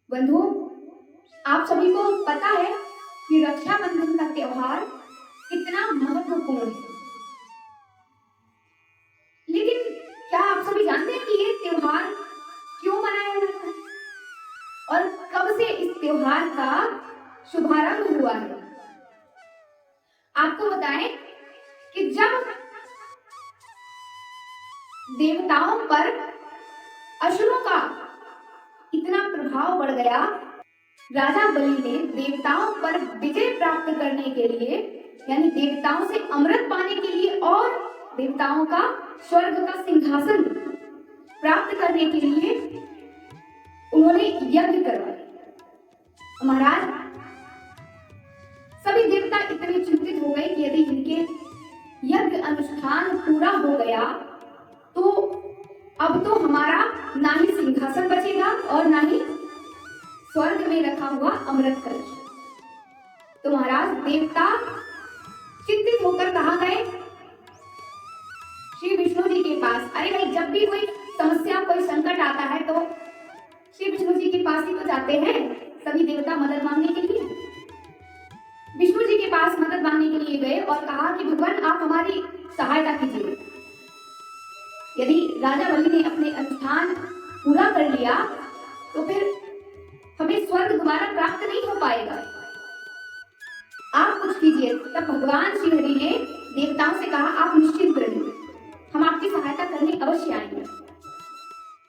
बंधुओं, आप सभी को पता है कि रक्षाबंधन का त्योहार कितना महत्वपूर्ण है। लेकिन क्या आप सभी जानते हैं कि ये त्योहार क्यों मनाया जाता है और कब से इस त्योहार का शुभारंभ हुआ है? आपको बताएं कि जब देवताओं पर असुरों का इतना प्रभाव बढ़ गया, राजा बलि ने देवताओं पर विजय प्राप्त करने के लिए, यानी देवताओं से अमृत पाने के लिए और देवताओं का स्वर्ग का सिंहासन प्राप्त करने के लिए उन्होंने यज्ञ करवाया। महाराज, सभी देवता इतने चिंतित हो गए कि यदि इनके यज्ञ अनुष्ठान पूरा हो गया तो अब तो हमारा ना ही सिंहासन बचेगा और ना ही स्वर्ग में रखा हुआ अमृत कलश। तो महाराज, देवता चिंतित होकर कहा गए श्री विष्णु जी के पास। अरे भाई, जब भी कोई समस्या, कोई संकट आता है तो श्री विष्णु जी के पास ही तो जाते हैं सभी देवता मदद मांगने के लिए। विष्णु जी के पास मदद मांगने के लिए गए और कहा कि भगवान, आप हमारी सहायता कीजिए। यदि राजा बलि ने अपने अनुष्ठान पूरा कर लिया तो फिर हमें स्वर्ग दोबारा प्राप्त नहीं हो पाएगा, आप कुछ कीजिए। तब भगवान श्री हरि ने देवताओं से कहा, आप निश्चिंत रहिए, हम आपकी सहायता करने अवश्य आएंगे।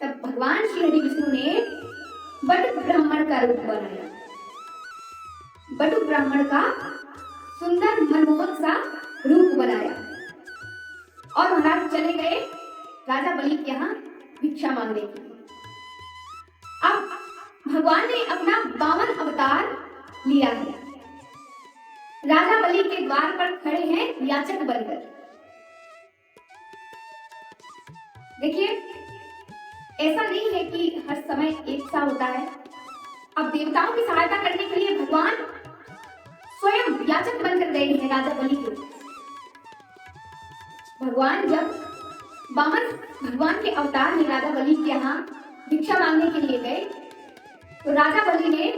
तब भगवान श्री हरि विष्णु ने बटुक ब्राह्मण का रूप बनाया। बटुक ब्राह्मण का सुंदर मनमोहक सा रूप बनाया और महाराज चले गए राजा बलि के यहाँ भिक्षा मांगने के लिए। अब भगवान ने अपना 52 अवतार लिया है। राजा बलि के द्वार पर खड़े हैं याचक बनकर। देखिए, ऐसा नहीं है कि हर समय एक सा होता है। अब देवताओं की सहायता करने के लिए भगवान स्वयं याचक बनकर गए हैं राजा बलि के। भगवान जब 52 भगवान के अवतार में राजा बलि के यहाँ भिक्षा मांगने के लिए गए तो राजा बलि ने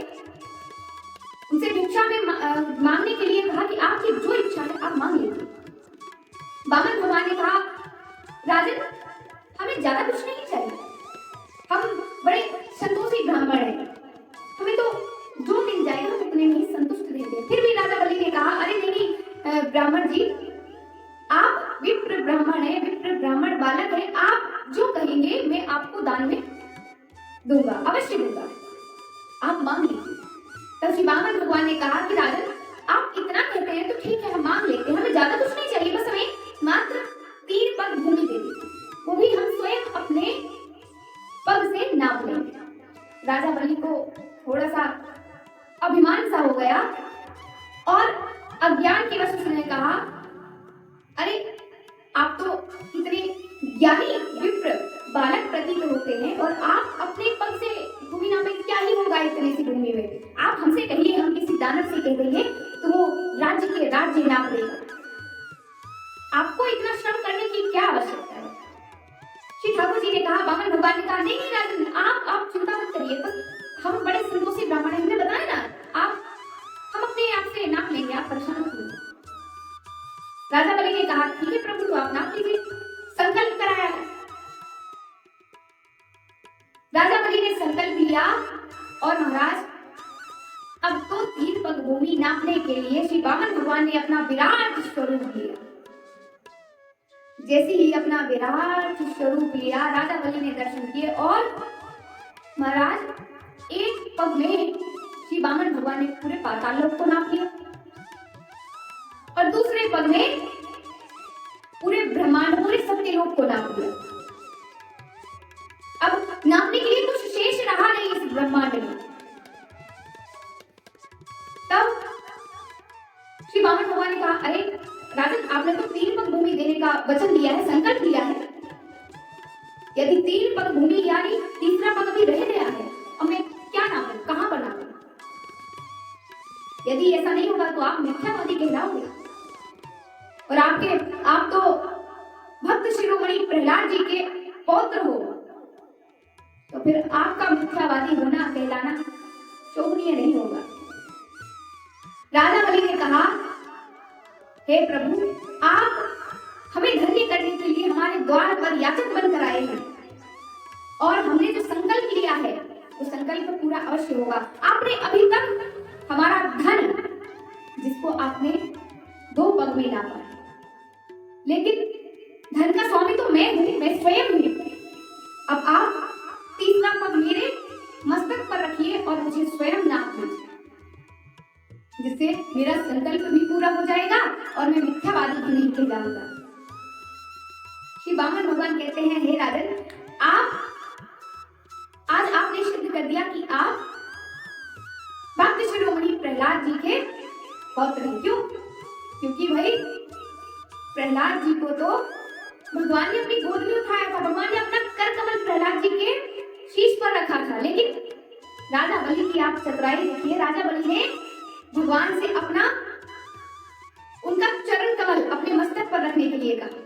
उनसे भिक्षा में मांगने के लिए कहा कि आपकी जो इच्छा है आप मांग लीजिए। 52 भगवान ने कहा, राजन, हमें ज्यादा कुछ नहीं चाहिए, हम बड़े संतोषी ब्राह्मण हैं, हमें तो जो मिल जाए हम उतने में ही संतुष्ट रहते। फिर भी राजा बलि ने कहा, अरे नहीं ब्राह्मण जी, आप विप्र ब्राह्मण है, विप्र ब्राह्मण बालक है, आप जो कहेंगे मैं आपको दान में दूंगा, अवश्य दूंगा, आप मांग लीजिए। तब श्री 52 भगवान ने कहा कि राजन, आप इतना कहते हैं तो ठीक है, हम मांग लेते हैं, हमें ज्यादा कुछ नहीं चाहिए, बस हमें मात्र 3 पग भूमि दे दीजिए, वो भी हम स्वयं अपने पग से नाप लेंगे। राजा बलि को थोड़ा सा अभिमान सा हो गया और अज्ञान की वजह से उसने कहा, अरे आप तो इतने ज्ञानी विप्र बालक प्रतीत होते हैं और आप अपने पग से भूमि नापें, क्या ही होगा इतने सी भूमि में, आप हमसे कहिए, हम किसी दानव से कह देंगे तो वो राज्य नाप देगा, आपको इतना श्रम करने की क्या आवश्यकता है। श्री ठाकुर जी ने कहा, 52 भगवान ने कहा, नहीं नहीं राजन, आप चिंता मत करिए, बस हम बड़े संतोषी ब्राह्मण हैं, हमने बताया ना, हम अपने आप से नाप लेंगे, आप परेशान मत होइए। राजा बलि ने कहा, ठीक है प्रभु, तो आप नाप लीजिए। संकल्प कराया है। राजा बलि ने संकल्प लिया और महाराज, अब तो 3 पग भूमि नापने के लिए श्री 52 भगवान ने अपना विराट स्वरूप लिया। जैसे ही अपना विराट स्वरूप लिया, राजा बलि ने दर्शन किए और महाराज एक पग में श्री 52 भगवान ने पूरे पाताल लोक को नाप लिया और दूसरे पग में पूरे ब्रह्मांड, पूरे सत्यलोक को नाप लिया। अब नापने के लिए कुछ शेष रहा नहीं इस ब्रह्मांड में। तब श्री 52 भगवान ने कहा, अरे राजन, आपने तो 3 पग भूमि देने का वचन दिया है, संकल्प लिया है, यदि 3 पग भूमि यानी तीसरा पग अभी रह गया है, अब मैं क्या नापूं, कहां पर नापूं? यदि ऐसा नहीं होगा तो आप मिथ्यावादी कहलाओगे और आप तो भक्त शिरोमणि प्रहलाद जी के पौत्र हो, तो फिर आपका मिथ्यावादी होना कहलाना पुण्य नहीं होगा। राजा बलि ने कहा, हे प्रभु, आप हमें धन्य करने के लिए हमारे द्वार पर याचक बनकर आए हैं और हमने जो संकल्प लिया है वो संकल्प पूरा अवश्य होगा। आपने अभी तक हमारा धन, जिसको आपने 2 पग में नापा है, लेकिन धन का स्वामी तो मैं हूं, मैं स्वयं हूं। अब आप 3रा पग मेरे मस्तक पर रखिए और मुझे स्वयं नाप दीजिए, जिससे मेरा संकल्प भी पूरा हो जाएगा और मैं मिथ्यावादी भी नहीं कहलाऊंगा। श्री वामन भगवान कहते हैं, हे राजन, आज आपने सिद्ध कर दिया कि आप भक्त शिरोमणि प्रहलाद जी के पौत्र हैं। क्यों? क्योंकि भाई प्रहलाद जी को तो भगवान ने अपनी गोद में उठाया था, भगवान ने अपना कर कमल प्रहलाद जी के शीश पर रखा था। लेकिन राजा बलि की आप चतुराई देखिए, राजा बलि ने भगवान से अपना उनका चरण कमल अपने मस्तक पर रखने के लिए कहा।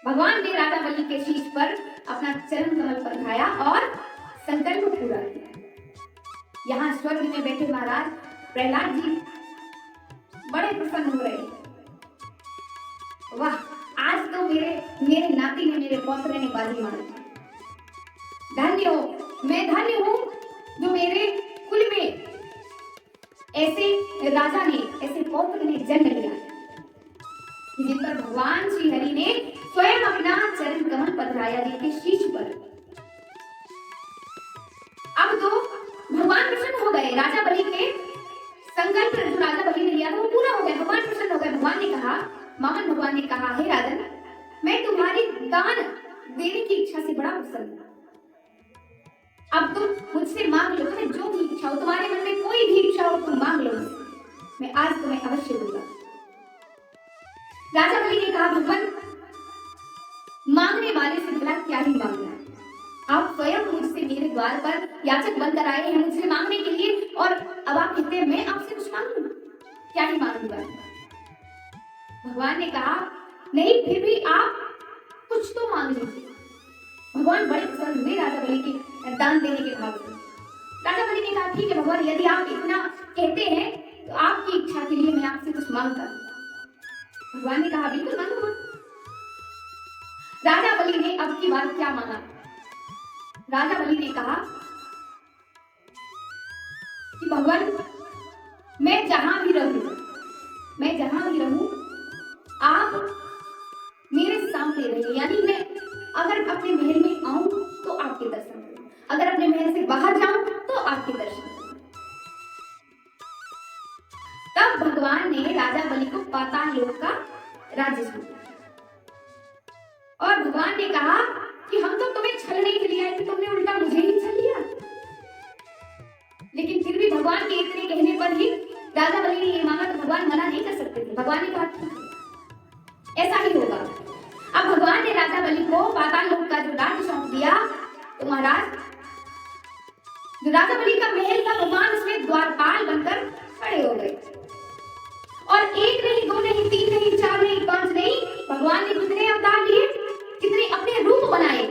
भगवान ने राजा बलि के शीश पर अपना चरण कमल पर रखाया और संकल्प पूरा किया। यहाँ स्वर्ग में बैठे महाराज प्रहलाद जी बड़े प्रसन्न हो रहे। वाह, आज तो मेरे नाती ने, मेरे पौत्र ने बाजी मारी। धन्य हो, मैं धन्य हूं जो मेरे कुल में ऐसे राजा ने, ऐसे पौत्र ने जन्म लिया, जिन पर भगवान श्री हरि ने स्वयं अपना चरण कमल पधराया जिनके शीश पर। अब तो भगवान प्रसन्न हो गए, राजा बलि के संकल्प जो राजा बलि ने लिया था वो पूरा हो गया, भगवान प्रसन्न हो गए। भगवान ने कहा, वामन भगवान ने कहा, हे राजन, मैं तुम्हारी दान देने की इच्छा से बड़ा प्रसन्न हूं। अब तुम मुझसे मांग लो, तुम्हें जो भी इच्छा हो, तुम्हारे मन में कोई भी इच्छा हो तुम मांग लो, मैं आज तुम्हें अवश्य दूंगा। राजा बलि ने कहा, भगवान, मांगने वाले से भला क्या ही मांगना है? आप स्वयं मुझसे मेरे द्वार पर याचक बनकर आए हैं मुझसे मांगने के लिए, और अब आप कहते हैं मैं आपसे कुछ मांगूं? क्या ही मांगूंगा? भगवान ने कहा, नहीं, फिर भी आप कुछ तो मांग लीजिए। भगवान बड़े प्रसन्न हुए राजा बलि के दान देने के भाव से। राजा बलि ने कहा, ठीक है भगवान, यदि आप इतना कहते हैं तो आपकी इच्छा के लिए मैं आपसे कुछ मांगता हूं। भगवान ने कहा, बिल्कुल मांगो। राजा बलि ने अब की बात क्या मांगा? राजा बलि ने कहा कि भगवान, मैं जहां भी रहूं आप मेरे सामने रहिए। यानी मैं अगर अपने महल में आऊं तो आपके दर्शन करूं, अगर अपने महल से बाहर जाऊं तो आपके दर्शन करूं। तब भगवान ने राजा बलि को पाताल लोक का राज्य सौंपा और भगवान ने कहा कि हम तो तुम्हें छलने के लिए आए थे, तुमने उल्टा मुझे ही छल लिया। लेकिन फिर भी भगवान के इतने कहने पर ही राजा बलि ने ये मांगा तो भगवान मना नहीं कर सकते थे। भगवान ने कहा, ठीक है, ऐसा ही होगा। अब भगवान ने राजा बलि को पाताल लोक का जो राज्य सौंप दिया, तो महाराज जो राजा बलि का महल था, भगवान उसमें द्वारपाल बनकर खड़े हो गए। और 1 नहीं, 2 नहीं, 3 नहीं, 4 नहीं, 5 नहीं, भगवान ने कितने अवतार लिए, कितने अपने रूप बनाए?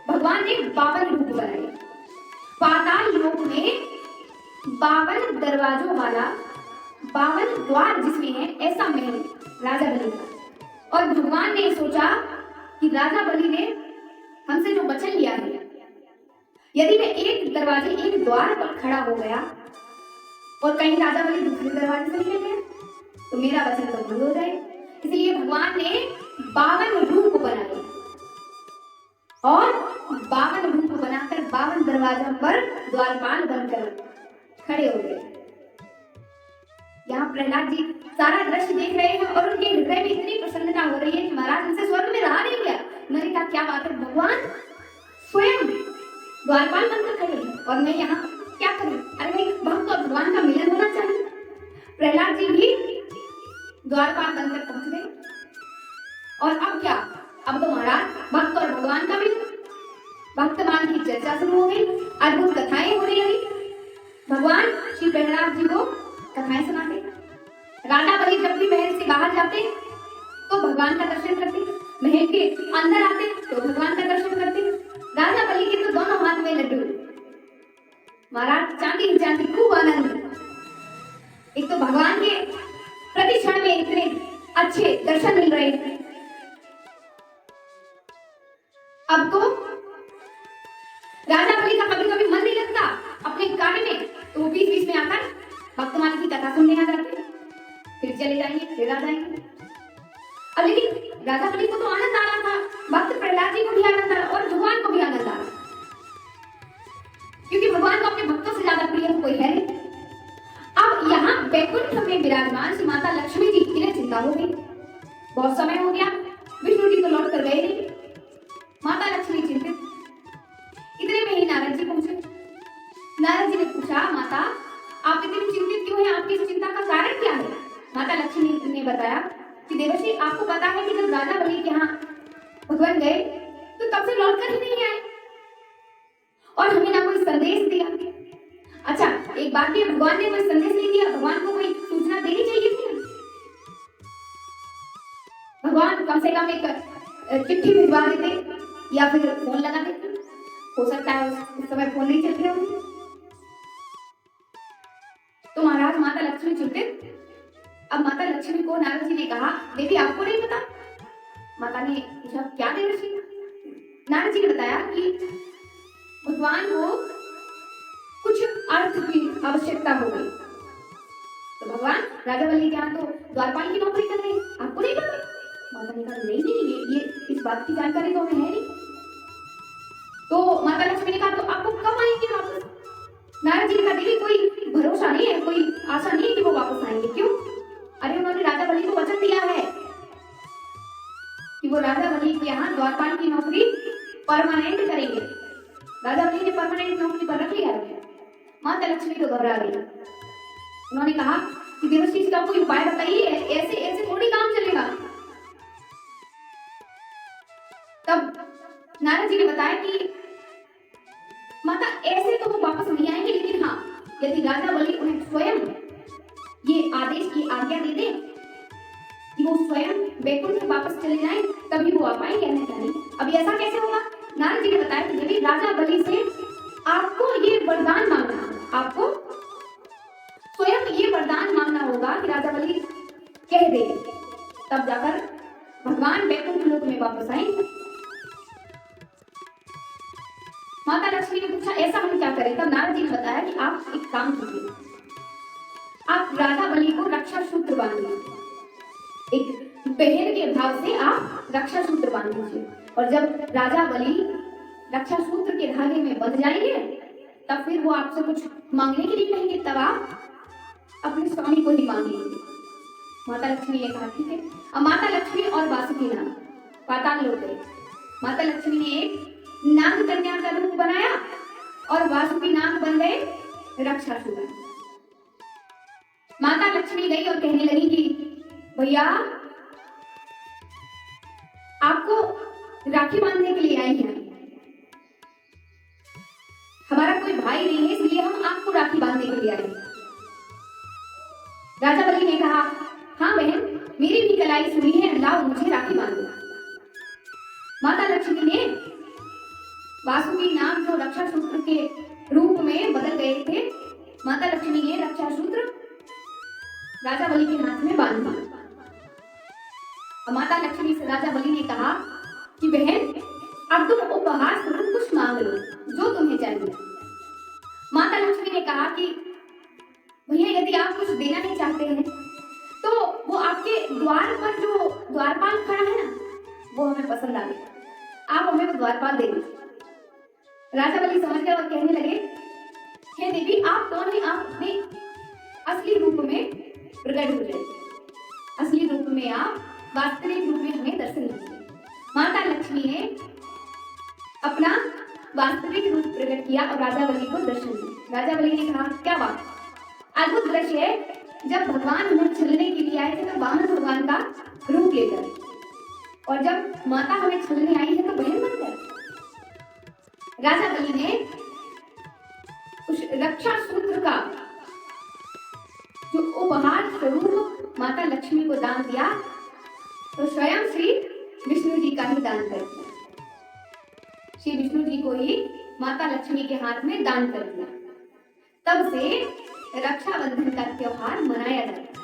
भगवान ने 52 रूप बनाए। पाताल लोक में 52 दरवाजों वाला, 52 द्वार जिसमें है, ऐसा महल राजा बलि का। और भगवान ने सोचा कि राजा बलि ने हमसे जो वचन लिया है, यदि मैं एक दरवाजे, एक द्वार पर खड़ा हो गया और कहीं राजा बलि दूसरे दरवाजे से निकल गया तो मेरा वचन तो भंग हो जाए। इसलिए भगवान ने 52 रूप बनाए और 52 रूप बनाकर 52 दरवाजों पर द्वारपाल बनकर खड़े हो गए। यहाँ प्रहलाद जी सारा दृश्य देख रहे हैं और उनके हृदय में इतनी प्रसन्नता हो रही है कि महाराज उनसे स्वर्ग में रहा नहीं गया। उन्होंने कहा, क्या बात है, भगवान स्वयं द्वारपाल बनकर खड़े हैं और मैं यहाँ क्या करूं? अरे भाई, भक्त और भगवान का मिलन होना चाहिए। प्रहलाद जी भी द्वारपाल बनकर पहुंच गए। और अब क्या? अब तो महाराज भक्त और भगवान का मिलन, भक्तमान की चर्चा शुरू हो गई, अद्भुत कथाएं होने लगी। भगवान श्री प्रहलाद जी को कथाएं सुनाते। राजा बलि जब भी महल से बाहर जाते तो भगवान का दर्शन करते, महल के अंदर आते तो भगवान का दर्शन करते। राजा बलि के तो दोनों हाथ में लड्डू, महाराज चांदी ही चांदी, खूब आनंद। एक तो भगवान के प्रति क्षण में इतने अच्छे दर्शन मिल रहे थे। अब तो राजा बलि का कभी कभी मन नहीं लगता अपने कार्य में, तो वो बीच बीच में आकर भक्तमाल की कथा सुनने आ जाते, फिर चले जाएंगे, फिर आ जाएंगे। अब लेकिन राजा बलि को तो आनंद आ रहा था, भक्त प्रहलाद जी को भी आनंद आ रहा और भगवान को भी आनंद आ रहा, क्योंकि भगवान को अपने भक्तों से ज्यादा प्रिय कोई है नहीं। अब यहाँ बैकुंठ में विराजमान श्री माता लक्ष्मी जी, इन्हें चिंता हो गई, बहुत समय हो गया, विष्णु जी तो लौट कर गए नहीं। माता लक्ष्मी चिंतित। इतने में ही नारद जी पहुंचे। नारद जी ने पूछा, माता आप इतनी चिंतित क्यों हैं, आपकी इस चिंता का कारण क्या है? माता लक्ष्मी ने बताया कि देवर्षि, आपको पता है कि जब राजा बलि के यहाँ भगवान गए तो तब से लौट कर ही नहीं आए और हमें ना कोई संदेश दिया। अच्छा, एक बात भी, भगवान ने कोई संदेश नहीं दिया, भगवान को कोई सूचना देनी चाहिए थी। भगवान कम से कम एक चिट्ठी भिजवा देते या फिर फोन लगा देते, हो सकता है उस समय फोन नहीं चल रहे होंगे। तो महाराज माता लक्ष्मी चिंतित। अब माता लक्ष्मी को नारद जी ने कहा, देवी आपको नहीं पता? माता ने पूछा, क्या देवर्षि? नारद जी ने बताया कि भगवान को कुछ अर्थ की आवश्यकता हो गई, तो भगवान राजा बलि के यहाँ तो द्वारपाल की नौकरी कर रहे हैं, आपको नहीं पता? माता ने कहा, नहीं नहीं, ये इस बात की जानकारी तो हमें है नहीं। तो माता लक्ष्मी ने कहा, तो आपको कब आएंगे वापस? नारद जी ने कहा, देवी कोई भरोसा नहीं है, कोई आशा नहीं है कि वो वापस आएंगे। क्यों? अरे उन्होंने राजा बलि को वचन दिया है कि वो राजा बलि के यहाँ द्वारपाल की नौकरी परमानेंट करेंगे। राजा बलि ने परमानेंट नौकरी पर रख लिया है। माता लक्ष्मी तो घबरा गई। उन्होंने कहा कि देवर्षि, इसका कोई उपाय बताइए, ऐसे ऐसे थोड़ी काम चलेगा। तब नारद जी ने बताया कि माता, ऐसे तो वो वापस नहीं आएंगे, लेकिन हाँ, यदि राजा बलि उन्हें स्वयं ये आदेश की आज्ञा दे दे कि वो स्वयं बैकुंठ में वापस चले जाएं, तभी वो आ पाएंगे, अन्यथा नहीं। अब ऐसा कैसे होगा? नारद जी ने बताया कि देवी, राजा बलि से आपको ये वरदान मांगना होगा, आपको स्वयं ये वरदान मांगना होगा कि राजा बलि कह दे, तब जाकर भगवान बैकुंठ लोक में वापस आएंगे। माता लक्ष्मी ने पूछा, ऐसा हम क्या करें? तब नारद जी ने बताया कि आप एक काम कीजिए, आप राजा बलि को रक्षा सूत्र बांधिए, एक बहन के भाव से आप रक्षा सूत्र बांध दीजिए, और जब राजा बलि रक्षा सूत्र के धागे में बंध जाएंगे, तब फिर वो आपसे कुछ मांगने के लिए कहेंगे, तब आप अपने स्वामी को ही मांगेंगे। माता लक्ष्मी ने कहा, ठीक है। अब माता लक्ष्मी और वासुकी नाग पाताल लोक गए। माता लक्ष्मी ने एक नाग कन्या का रूप बनाया और वासुकी नाग बन गए रक्षासुर। माता लक्ष्मी गई और कहने लगी कि भैया, आपको राखी बांधने के लिए आई हैं, हमारा कोई भाई नहीं है, इसलिए हम आपको राखी बांधने के लिए आए। राजा बलि ने कहा, हाँ बहन, मेरी भी कलाई सुनी है, लाओ मुझे राखी बांधो। माता लक्ष्मी ने वासुकी नाग जो रक्षा सूत्र के रूप में बदल गए थे, माता लक्ष्मी ने रक्षा सूत्र राजा बलि के हाथ में बांध दिया। माता लक्ष्मी से राजा बलि ने कहा कि बहन, अब तुम उपहार स्वरूप कुछ मांग लो, जो तुम्हें चाहिए। माता लक्ष्मी ने कहा कि भैया, यदि आप कुछ देना नहीं चाहते हैं तो वो आपके द्वार पर जो द्वारपाल खड़ा है ना, वो हमें पसंद आ गया, आप हमें वो द्वारपाल दे दीजिए। राजा बलि समझ गए और कहने लगे, हे देवी, आप कौन है? आप अपने असली रूप में प्रकट हो जाइए, असली रूप में आप वास्तविक रूप में हमें दर्शन दीजिए। माता लक्ष्मी ने अपना वास्तविक रूप प्रकट किया और राजा बलि को दर्शन दिया। राजा बलि ने कहा, क्या बात, अद्भुत दृश्य है, जब भगवान हमें छलने के लिए आए थे तो वामन भगवान का रूप लेकर, और जब माता हमें छलने आई है तो बहन बनकर। राजा बलि ने उस रक्षा सूत्र का जो उपहार स्वरूप माता लक्ष्मी को दान दिया, तो स्वयं श्री विष्णु जी का ही दान कर दिया। श्री विष्णु जी को ही माता लक्ष्मी के हाथ में दान कर दिया। तब से रक्षाबंधन का त्योहार मनाया जाता है।